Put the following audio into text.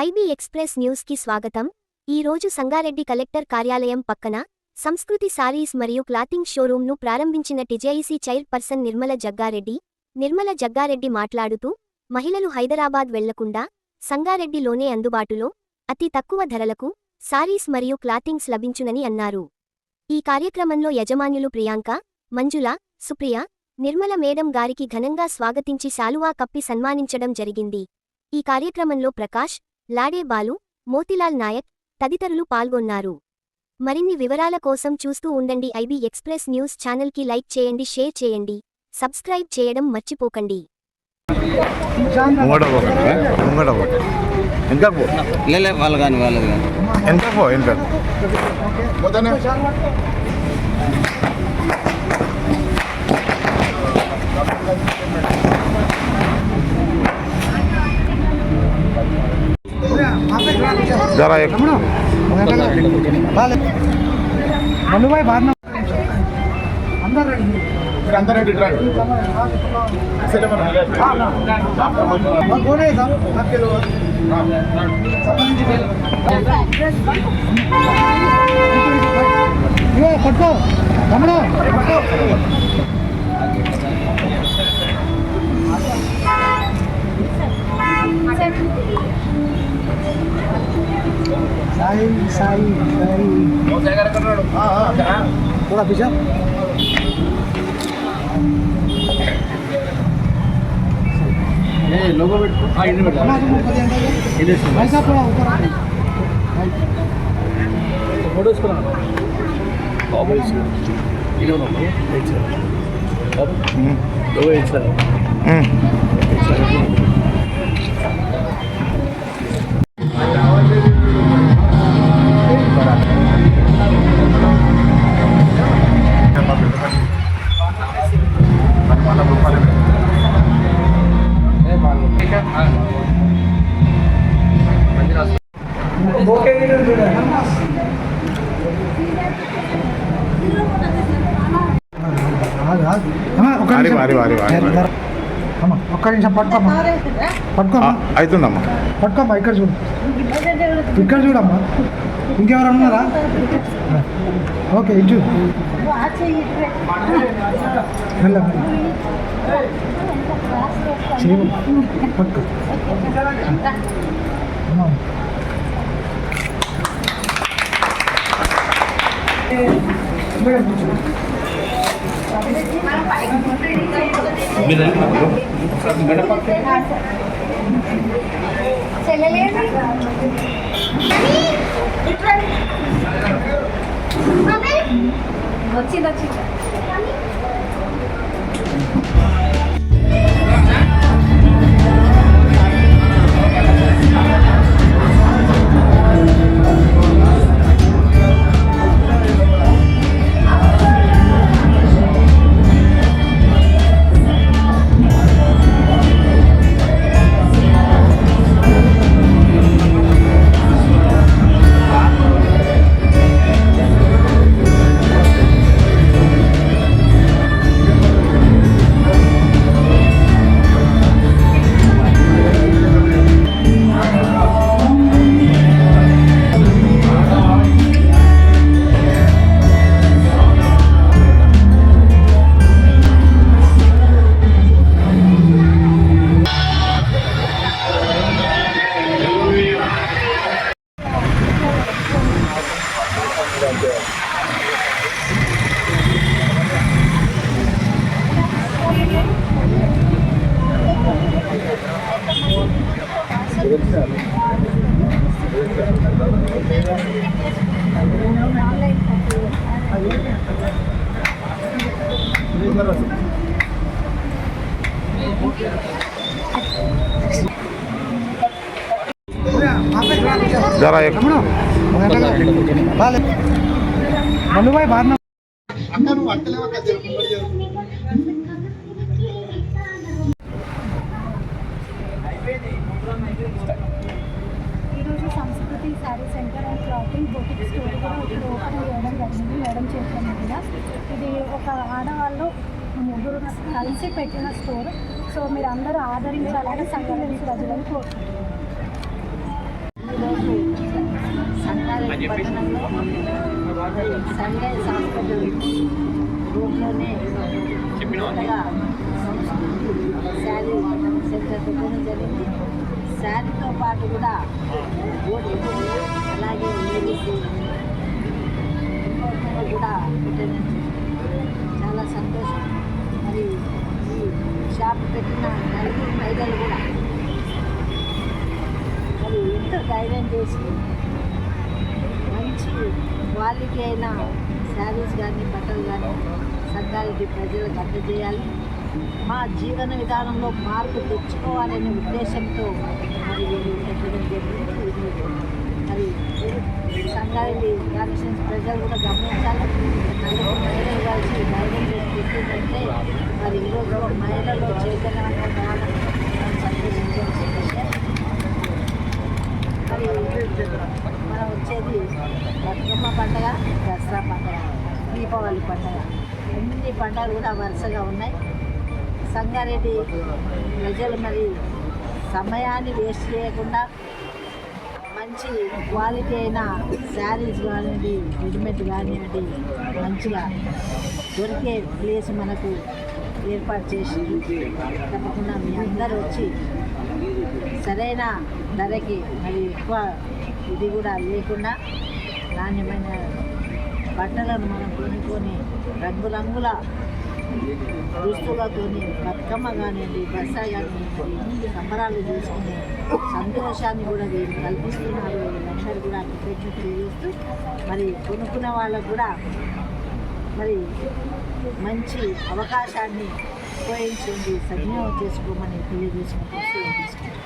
IB express news కి స్వాగతం. ఈ రోజు సంగారెడ్డి కలెక్టర్ కార్యాలయం పక్కన సంస్కృతి సారీస్ మరియు క్లాతింగ్ షోరూంను ప్రారంభించిన టీజేఐసీ చైర్పర్సన్ నిర్మల జగ్గారెడ్డి మాట్లాడుతూ, మహిళలు హైదరాబాద్ వెళ్లకుండా సంగారెడ్డిలోనే అందుబాటులో అతి తక్కువ ధరలకు సారీస్ మరియు క్లాతింగ్స్ లభించునని అన్నారు. ఈ కార్యక్రమంలో యజమానులు ప్రియాంక, మంజుల, సుప్రియ, నిర్మల మేడం గారికి ఘనంగా స్వాగతించి శాలువా కప్పి సన్మానించడం జరిగింది. ఈ కార్యక్రమంలో ప్రకాష్, లాడే బాలు, మోతిలాల్ నాయక్ తదితరులు పాల్గొన్నారు. మరిన్ని వివరాల కోసం చూస్తూ ఉండండి. ఐబీ ఎక్స్ప్రెస్ న్యూస్ ఛానల్కి లైక్ చేయండి, షేర్ చేయండి, సబ్స్క్రైబ్ చేయడం మర్చిపోకండి. जरा एक मनु भाई बाहर ना अंदर रेडी पट्टो रमणो साई थोड़ा पीछे लोगो ऐसा थोड़ा ऊपर फोटोज को ఒక్క నిమిషం పట్టుకోమ్మా అవుతుందమ్మా పట్టుకోమ్మా ఇక్కడ చూడమ్మా ఇంకెవరు ఉన్నారా ఓకే ఇటు పట్టుకో వచ్చింది जरा एक मनु भाई बाहर ना సంస్కృతి sorry centre and clothing boutique store కూడా ఇప్పుడు ఓపెన్ చేయడం జరిగింది మేడం చేసిన మీద. ఇది ఒక ఆడవాళ్ళు ముగ్గురు కలిసి పెట్టిన స్టోర్. సో మీరు అందరూ ఆదరించాలని సంగారెడ్డి ప్రజలను కోరుకుంటున్నాను. పట్టణంలో సన్ రైజ్ హాస్పిటల్ రోడ్లోనే కొత్తగా శారీ సెంటర్ పెట్టడం జరిగింది. శారీతో పాటు కూడా ఓటీపీ అలాగే లేడీస్ కూడా పెట్టడం చాలా సంతోషం. మరి ఈ షాప్ పెట్టిన నలుగురు మహిళలు కూడా మరి ఎంతో ధైర్యం చేసి మంచి క్వాలిటీ అయిన శారీస్ కానీ బట్టలు కానీ సంగారెడ్డి ప్రజలకు అందజేయాలి, మా జీవన విధానంలో మార్పు తెచ్చుకోవాలనే ఉద్దేశంతో మరి వీళ్ళు పెట్టడం జరిగింది. మరి సంగారెడ్డి కాన్స్టిట్యూన్స్ ప్రజలు కూడా గమనించాలి. నలుగురు మహిళలు కలిసి ధైర్యం చేసి పెట్టిందంటే మరి ఈరోజు మహిళలు చైతన్యంగా కావాలని మనం సంతోషించాల్సిన విషయం. మరి మనం వచ్చేది బతుకమ్మ పండుగ, దసరా పండుగ, దీపావళి పండుగ, అన్ని పండుగలు కూడా వరుసగా ఉన్నాయి. సంగారెడ్డి ప్రజలు మరి సమయాన్ని వేస్ట్ చేయకుండా మంచి క్వాలిటీ అయిన శారీస్ కానివ్వండి, రెడీమేడ్ కానివ్వండి, మంచిగా దొరికే ప్లేస్ మనకు ఏర్పాటు చేసి తప్పకుండా మీ అందరూ వచ్చి సరైన ధరకి మరి ఎక్కువ ఇది కూడా లేకుండా నాణ్యమైన బట్టలను మనం కొనుక్కొని రంగురంగుల దుస్తులతో బతుకమ్మ కానివ్వండి, దసరా కానివ్వండి, సంబరాలు చేసుకునే సంతోషాన్ని కూడా వీళ్ళు కల్పిస్తున్నారు. వీళ్ళందరూ కూడా కృతజ్ఞత తెలియజేస్తూ మరి కొనుక్కున్న వాళ్ళకు కూడా మరి మంచి అవకాశాన్ని ఉపయోగించండి, సద్వినియోగం చేసుకోమని తెలియజేసుకుంటూ తీసుకుంటాం.